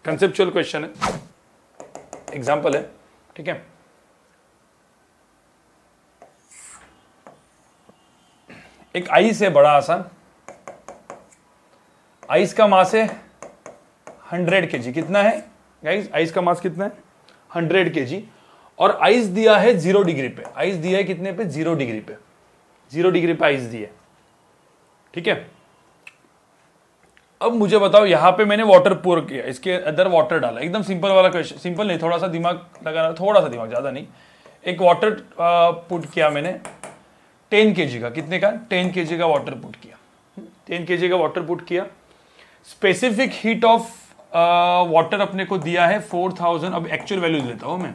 Conceptual question है, example है, ठीक है। एक आइस है बड़ा सा, आइस का मास है 100 kg। कितना है गाइस? आइस का मास कितना है? 100 kg। और आइस दिया है 0 डिग्री पे। आइस दिया है कितने पे? 0 डिग्री पे। 0 डिग्री पे आइस दी है, ठीक है। अब मुझे बताओ, यहां पे मैंने वाटर पोर किया, इसके अंदर वाटर डाला, एकदम सिंपल वाला क्वेश्चन, सिंपल नहीं, थोड़ा सा दिमाग लगाना, थोड़ा सा दिमाग, ज्यादा नहीं। एक वाटर पुट किया मैंने 10 kg का। कितने का? 10 kg का वाटर पुट किया। 10 kg का वाटर पुट किया। स्पेसिफिक हीट ऑफ वाटर अपने को दिया है 4000। अब एक्चुअल वैल्यू लेता हूं मैं,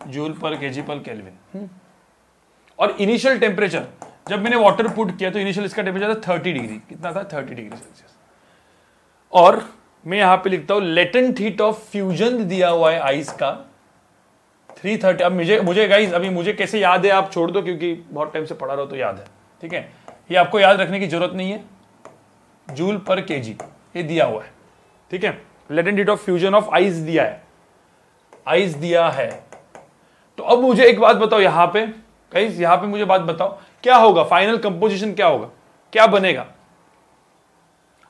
जूल पर केजी पर केल्विन। और इनिशियल टेम्परेचर जब मैंने वाटर पुट किया तो इनिशियल इसका टेम्परेचर था 30 डिग्री। कितना था? 30 डिग्री सेल्सियस। और मैं यहां पे लिखता हूं लेटेंट हीट ऑफ फ्यूजन दिया हुआ है आइस का 330। अब मुझे गाइस, अभी मुझे कैसे याद है आप छोड़ दो, क्योंकि बहुत टाइम से पढ़ा रहा हो तो याद है, ठीक है। ये आपको याद रखने की जरूरत नहीं है, जूल पर केजी ये दिया हुआ है, ठीक है। Latent heat of fusion of ice दिया है, आइस दिया है। तो अब मुझे एक बात बताओ, यहां पे गाइस, यहां पे मुझे बात बताओ, क्या होगा फाइनल कंपोजिशन? क्या होगा, क्या बनेगा?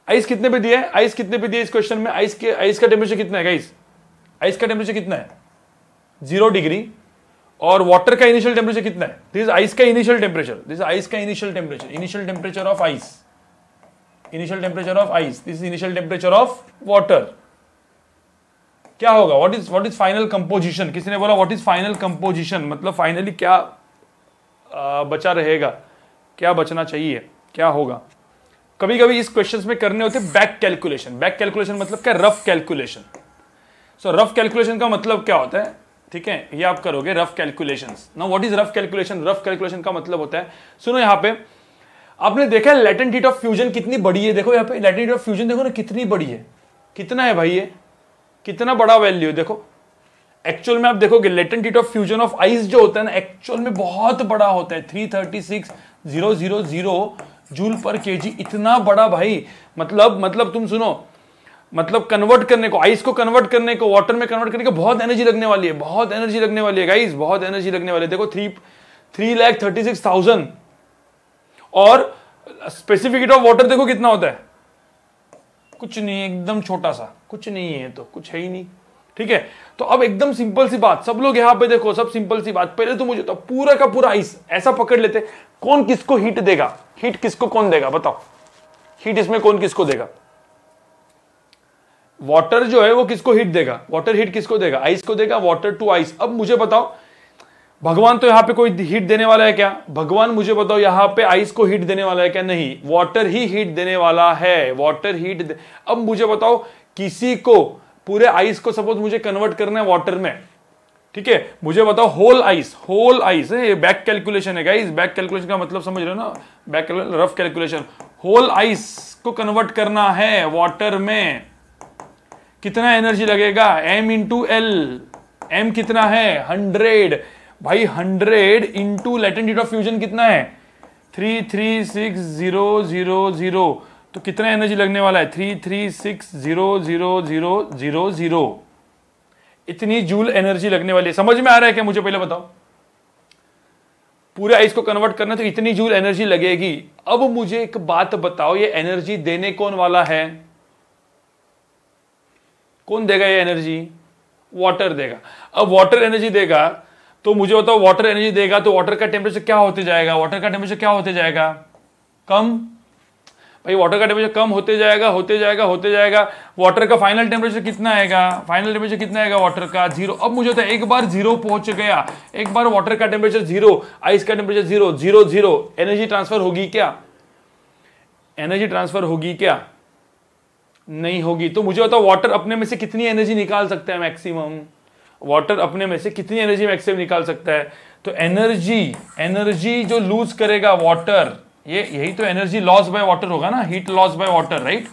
आइस कितने पे दिया है? आइस कितने पे दिया है इस क्वेश्चन में? आइस का टेम्परेचर कितना है गाइस? आइस का टेम्परेचर कितना है? 0 डिग्री। और वाटर का इनिशियल टेम्परेचर कितना है? दिस इज आइस का initial temperature, this is ice का initial temperature, initial temperature of ice, initial temperature of ice, this is initial temperature of water. क्या होगा? What is final composition? किसी ने बोला व्हाट इज फाइनल कंपोजिशन, मतलब finally क्या बचा रहेगा, क्या बचना चाहिए, क्या होगा? कभी कभी इस क्वेश्चंस में करने होते बैक कैलकुलेशन। बैक कैलकुलेशन मतलब क्या? Rough calculation. सो रफ कैलकुलेशन का मतलब क्या होता है, ठीक है, ये आप करोगे rough calculations. Now what is rough calculation? Rough calculation का मतलब होता है, सुनो, यहां पे आपने देखा है लेटेंट हीट ऑफ फ्यूजन कितनी बड़ी है। देखो यहां पे लेटेंट हीट ऑफ फ्यूजन, देखो ना कितनी बड़ी है। कितना है भाई ये? कितना बड़ा वैल्यू है? देखो एक्चुअल में आप देखोगे latent heat of fusion of ice जो होता है ना, एक्चुअल में बहुत बड़ा होता है, 336,000 जूल पर केजी। इतना बड़ा भाई, मतलब तुम सुनो, मतलब कन्वर्ट करने को, आइस को कन्वर्ट करने को वाटर में कन्वर्ट करने को बहुत एनर्जी लगने वाली है, बहुत एनर्जी लगने वाली है गाइस, बहुत एनर्जी लगने वाली है। देखो 3,36,000। और स्पेसिफिक हीट ऑफ वाटर देखो कितना होता है, कुछ नहीं, एकदम छोटा सा, कुछ नहीं है, तो कुछ है ही नहीं, ठीक है। तो अब एकदम सिंपल सी बात, सब लोग यहां पे देखो, सब सिंपल सी बात। पहले तो मुझे तो पूरा का पूरा आइस ऐसा पकड़ लेते, कौन किसको हीट देगा? हीट किसको कौन देगा बताओ? हीट इसमें कौन किसको देगा? वाटर जो है वो किसको हीट देगा? वाटर हीट किसको देगा? आइस को देगा, वाटर टू आइस। अब मुझे बताओ, भगवान तो यहां पे कोई हीट देने वाला है क्या? भगवान मुझे बताओ यहां पे आइस को हीट देने वाला है क्या? नहीं, वाटर ही हीट देने वाला है, वाटर हीट अब मुझे बताओ, किसी को पूरे आइस को सपोज मुझे कन्वर्ट करना है वाटर में, ठीक है, मुझे बताओ होल आइस है, ये बैक कैलकुलेशन है गाइस। बैक कैलकुलेशन का मतलब समझ रहे हो ना? Back rough calculation, whole ice को कन्वर्ट करना है वाटर में, कितना एनर्जी लगेगा? m into L. m कितना है? 100 भाई, 100 into latent heat of fusion कितना है? 336,000। तो कितना एनर्जी लगने वाला है? 336,000,000। इतनी जूल एनर्जी लगने वाली है। समझ में आ रहा है क्या मुझे? पहले बताओ, पूरे आइस को कन्वर्ट करना तो इतनी जूल एनर्जी लगेगी। अब मुझे एक बात बताओ, ये एनर्जी देने कौन वाला है? कौन देगा ये एनर्जी? वाटर देगा। अब वाटर एनर्जी देगा तो मुझे बताओ, वाटर एनर्जी देगा तो वाटर का टेम्परेचर क्या होते जाएगा? वाटर का टेम्परेचर क्या होते जाएगा? कम। भाई वाटर का टेम्परेचर कम होते जाएगा, होते जाएगा, होते जाएगा। वाटर का फाइनल टेम्परेचर कितना आएगा? फाइनल टेम्परेचर कितना आएगा वाटर का? 0। अब मुझे होता है एक बार 0 पहुंच गया, एक बार वाटर का टेम्परेचर 0, आइस का टेम्परेचर 0, 0, 0, एनर्जी ट्रांसफर होगी क्या? एनर्जी ट्रांसफर होगी क्या? नहीं होगी। तो मुझे बताओ वाटर अपने में से कितनी एनर्जी निकाल सकता है मैक्सिमम? वाटर अपने में से कितनी एनर्जी मैक्सिमम निकाल सकता है? तो एनर्जी जो लूज करेगा वाटर, यही तो एनर्जी लॉस बाय वाटर होगा ना, heat loss by water, right?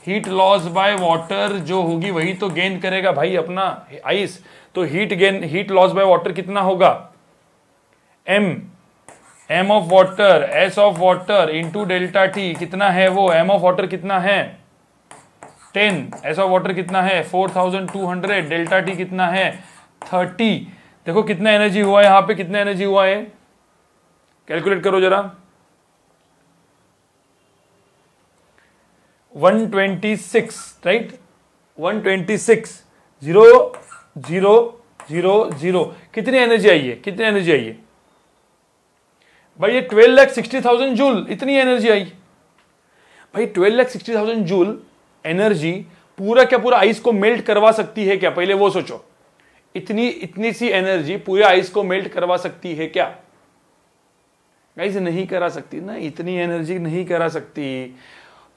Heat loss by water जो होगी वही तो गेन करेगा भाई अपना आइस। तो हीट लॉस बाय वाटर कितना होगा? m of water, s of water into delta T. कितना है वो? m ऑफ वाटर कितना है? 10, ऐसा वाटर कितना है 4200, डेल्टा टी कितना है 30। देखो कितना एनर्जी हुआ है, यहां पे कितना एनर्जी हुआ है, कैलकुलेट करो जरा। 126, राइट, 126, 0 0 0 0, कितनी एनर्जी आई है, कितनी एनर्जी आई है भाई, ये 12,60,000 जूल, इतनी एनर्जी आई भाई। 12,60,000 जूल एनर्जी पूरा क्या पूरा आइस को मेल्ट करवा सकती है क्या, पहले वो सोचो। इतनी सी एनर्जी पूरे आइस को मेल्ट करवा सकती है क्या गाइस? नहीं करा सकती ना, इतनी एनर्जी नहीं करा सकती।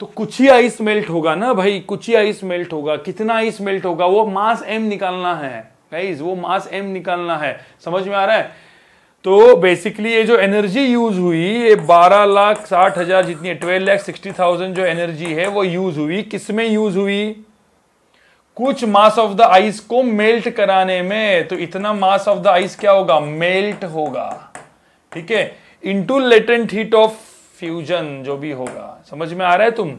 तो कुछ ही आइस मेल्ट होगा ना भाई, कुछ ही आइस मेल्ट होगा। कितना आइस मेल्ट होगा, वो मास m निकालना है गाइस, वो मास m निकालना है। समझ में आ रहा है? तो बेसिकली ये जो एनर्जी यूज हुई, ये 12,60,000 जितनी है, 12,60,000 जो एनर्जी है वो यूज हुई, किसमें यूज हुई? कुछ मास ऑफ द आइस को मेल्ट कराने में। तो इतना मास ऑफ द आइस क्या होगा, मेल्ट होगा, ठीक है, into latent heat of fusion, जो भी होगा। समझ में आ रहा है तुम?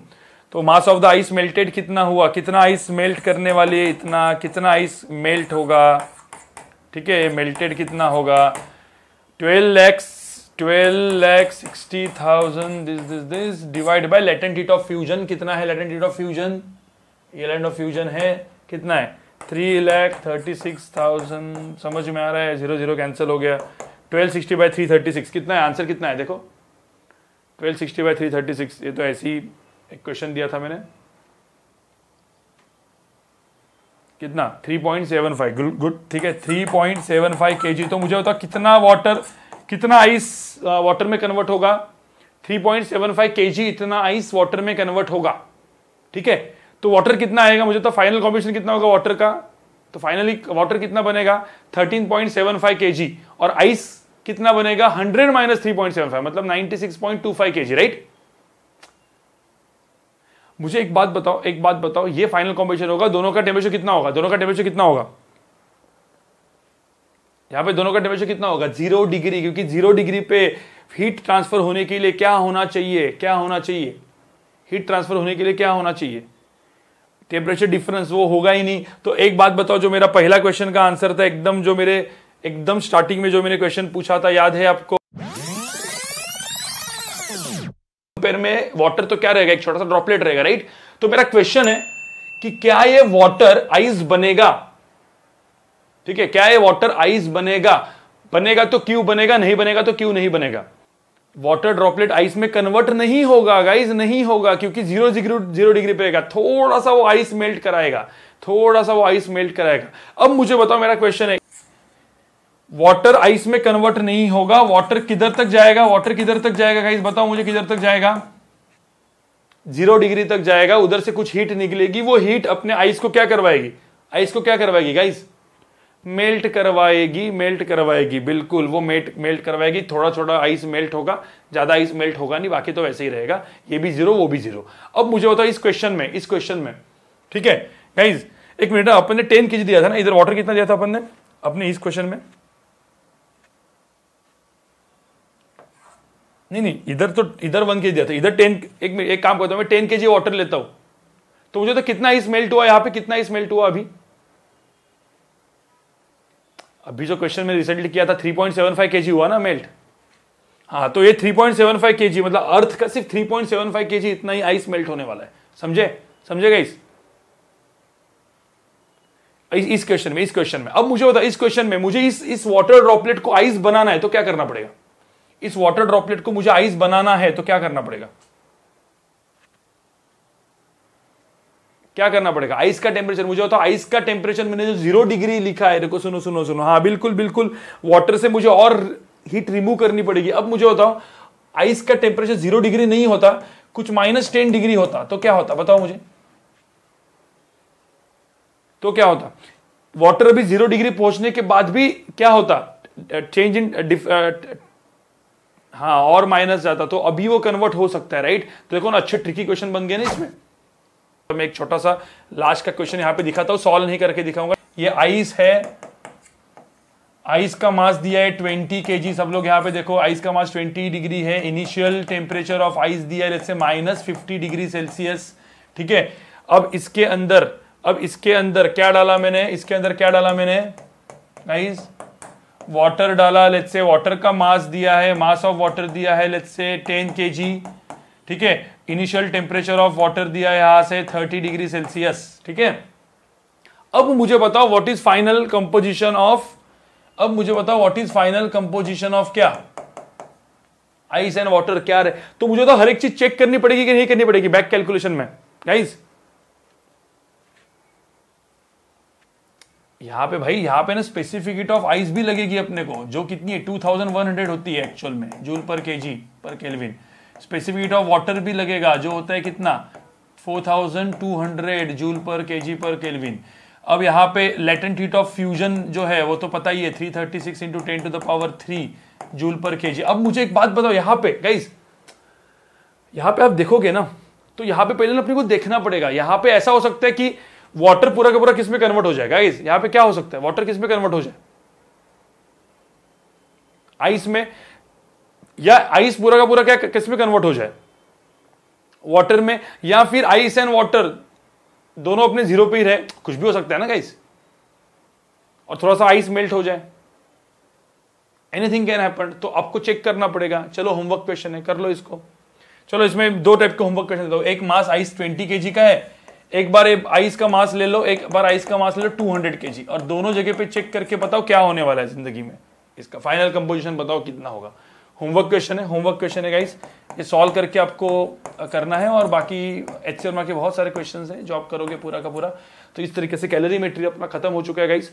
तो mass of the ice melted कितना हुआ, कितना आइस मेल्ट करने वाली है, इतना, कितना आइस मेल्ट होगा, ठीक है, मेल्टेड कितना होगा 12,60,000 this divide by latent heat of fusion. कितना है लेटेंट हीट ऑफ फ्यूजन, ये लेटेंट ऑफ फ्यूजन है कितना है 3,36,000। समझ में आ रहा है? 0 0 कैंसिल हो गया। 1260 बाय 336 कितना है, आंसर कितना है देखो, 1260 बाय 336। ये तो ऐसी एक क्वेश्चन दिया था मैंने, कितना 3.75, गुड, ठीक है, 3.75 kg। तो मुझे बताओ कितना वाटर, कितना आइस वाटर में कन्वर्ट होगा, 3.75 kg इतना आइस वाटर में कन्वर्ट होगा, ठीक है। तो वाटर कितना आएगा, मुझे तो फाइनल कॉम्बिनेशन कितना होगा वाटर का, तो फाइनली वाटर कितना बनेगा 13.75 kg, और आइस कितना बनेगा 100 माइनस 3.75 मतलब 96.25 kg, राइट। मुझे एक बात बताओ, ये फाइनल कॉम्बिनेशन होगा, दोनों का टेम्परेचर कितना होगा, दोनों का टेम्परेचर कितना होगा, यहां पे दोनों का टेम्परेचर कितना होगा 0 डिग्री, क्योंकि 0 डिग्री पे हीट ट्रांसफर होने के लिए क्या होना चाहिए, हीट ट्रांसफर होने के लिए क्या होना चाहिए, टेम्परेचर डिफरेंस, वो होगा ही नहीं। तो एक बात बताओ, जो मेरा पहला क्वेश्चन का आंसर था, एकदम स्टार्टिंग में जो मैंने क्वेश्चन पूछा था, याद है आपको? पैर में वाटर तो क्या रहेगा, एक छोटा सा ड्रॉपलेट रहेगा, राइट। तो मेरा क्वेश्चन है कि क्या ये वाटर आइस बनेगा, ठीक है, क्या ये वाटर आइस बनेगा तो क्यों बनेगा, नहीं बनेगा तो क्यों नहीं बनेगा। वाटर ड्रॉपलेट आइस में कन्वर्ट नहीं होगा गाइस, नहीं होगा, क्योंकि 0 डिग्री पे रहेगा, थोड़ा सा वो आइस मेल्ट कराएगा, अब मुझे बताओ, मेरा क्वेश्चन है, वाटर आइस में कन्वर्ट नहीं होगा, वाटर किधर तक जाएगा, गाइस बताओ मुझे, किधर तक जाएगा, 0 डिग्री तक जाएगा। उधर से कुछ हीट निकलेगी, वो हीट अपने आइस को क्या करवाएगी, गाइस मेल्ट करवाएगी, बिल्कुल वो मेल्ट करवाएगी। थोड़ा थोड़ा आइस मेल्ट होगा, ज्यादा आइस मेल्ट होगा नहीं, बाकी तो वैसे ही रहेगा, ये भी 0 वो भी 0। अब मुझे बताओ इस क्वेश्चन में, ठीक है गाइस, एक मिनट, अपन ने 10 kg दिया था ना, इधर वाटर कितना दिया था अपन ने अपने इस क्वेश्चन में, नहीं इधर 1 kg दिया था, इधर 10, एक काम करता हूं मैं, 10 kg वाटर लेता हूं, तो मुझे तो कितना आइस मेल्ट हुआ, यहां पे कितना आइस मेल्ट हुआ अभी जो क्वेश्चन में रिसेंटली किया था 3.75 kg हुआ ना मेल्ट। हाँ, तो ये 3.75 kg मतलब अर्थ का सिर्फ 3.75 kg इतना ही आइस मेल्ट होने वाला है, समझेगा इस क्वेश्चन में। अब मुझे बता, इस क्वेश्चन में मुझे इस वाटर ड्रॉपलेट को आइस बनाना है तो क्या करना पड़ेगा, इस वाटर ड्रॉपलेट को मुझे आइस बनाना है तो क्या करना पड़ेगा, आइस का टेम्परेचर मुझे बताओ, आइस का टेम्परेचर मैंने जो 0 डिग्री लिखा है, देखो सुनो, हाँ बिल्कुल वाटर से मुझे और हीट रिमूव करनी पड़ेगी। अब मुझे बताओ, आइस का टेम्परेचर 0 डिग्री नहीं होता, कुछ -10 डिग्री होता तो क्या होता, बताओ मुझे, तो क्या होता, वाटर अभी 0 डिग्री पहुंचने के बाद भी क्या होता, चेंज इन हाँ और माइनस जाता, तो अभी वो कन्वर्ट हो सकता है, राइट। तो देखो ना, अच्छे ट्रिकी क्वेश्चन बन गए ना इसमें। तो मैं एक छोटा सा लास्ट का क्वेश्चन यहां पे दिखाता हूं, सॉल्व नहीं करके दिखाऊंगा। ये आइस है, आइस का मास दिया है 20 kg, सब लोग यहां पे देखो, आइस का मास 20 डिग्री है, इनिशियल टेम्परेचर ऑफ आइस दिया है जैसे -50 डिग्री सेल्सियस, ठीक है। अब इसके अंदर क्या डाला मैंने, इसके अंदर क्या डाला मैंने गाइस, वाटर डाला। लेट्स से वाटर का मास दिया है, मास ऑफ वाटर दिया है लेट्स से 10 kg, ठीक है। इनिशियल टेम्परेचर ऑफ वाटर दिया है यहां से 30 डिग्री सेल्सियस, ठीक है। अब मुझे बताओ what is final composition of, अब मुझे बताओ what is final composition of क्या, आइस एंड वाटर क्या रहे। तो मुझे तो हर एक चीज चेक करनी पड़ेगी कि नहीं करनी पड़ेगी बैक कैलकुलेशन में गाइस। यहां पे भाई, यहां पे ना स्पेसिफिक ऑफ आइस भी लगेगी अपने को, जो कितनी है 2100 होती है एक्चुअल में, जूल पर केजी पर केल्विन। स्पेसिफिक ऑफ वाटर भी लगेगा, जो होता है कितना 4200 जूल पर केजी पर केल्विन। अब यहाँ पे लेटेंट हीट ऑफ फ्यूजन जो है वो तो पता ही है 336 इंटू 10⁻³ जूल पर केजी। अब मुझे एक बात बताओ, यहाँ पे गाइस, यहाँ पे आप देखोगे ना तो यहाँ पे पहले अपने को देखना पड़ेगा। यहाँ पे ऐसा हो सकता है कि वाटर पूरा का पूरा किस में कन्वर्ट हो जाएगा गाइस, यहाँ पे क्या हो सकता है, वाटर किस में कन्वर्ट हो जाए, आइस में, या आइस पूरा का पूरा क्या किस में कन्वर्ट हो जाए, वाटर में, या फिर आइस एंड वाटर दोनों अपने जीरो पे ही रहे, कुछ भी हो सकता है ना गाइस, और थोड़ा सा आइस मेल्ट हो जाए, एनीथिंग कैन हैपन। तो आपको चेक करना पड़ेगा। चलो होमवर्क क्वेश्चन है, कर लो इसको। चलो इसमें दो टाइप के होमवर्क क्वेश्चन दो, एक मास आइस 20 kg का है, एक बार आइस का मास ले लो, एक बार आइस का मास ले लो 200 kg, और दोनों जगह पे चेक करके बताओ क्या होने वाला है जिंदगी में, इसका फाइनल कंपोजिशन बताओ कितना होगा। होमवर्क क्वेश्चन है गाइस, ये सॉल्व करके आपको करना है, और बाकी HCMR के बहुत सारे क्वेश्चंस हैं जो आप करोगे पूरा का पूरा। तो इस तरीके से कैलोरीमेट्री अपना खत्म हो चुका है गाइस।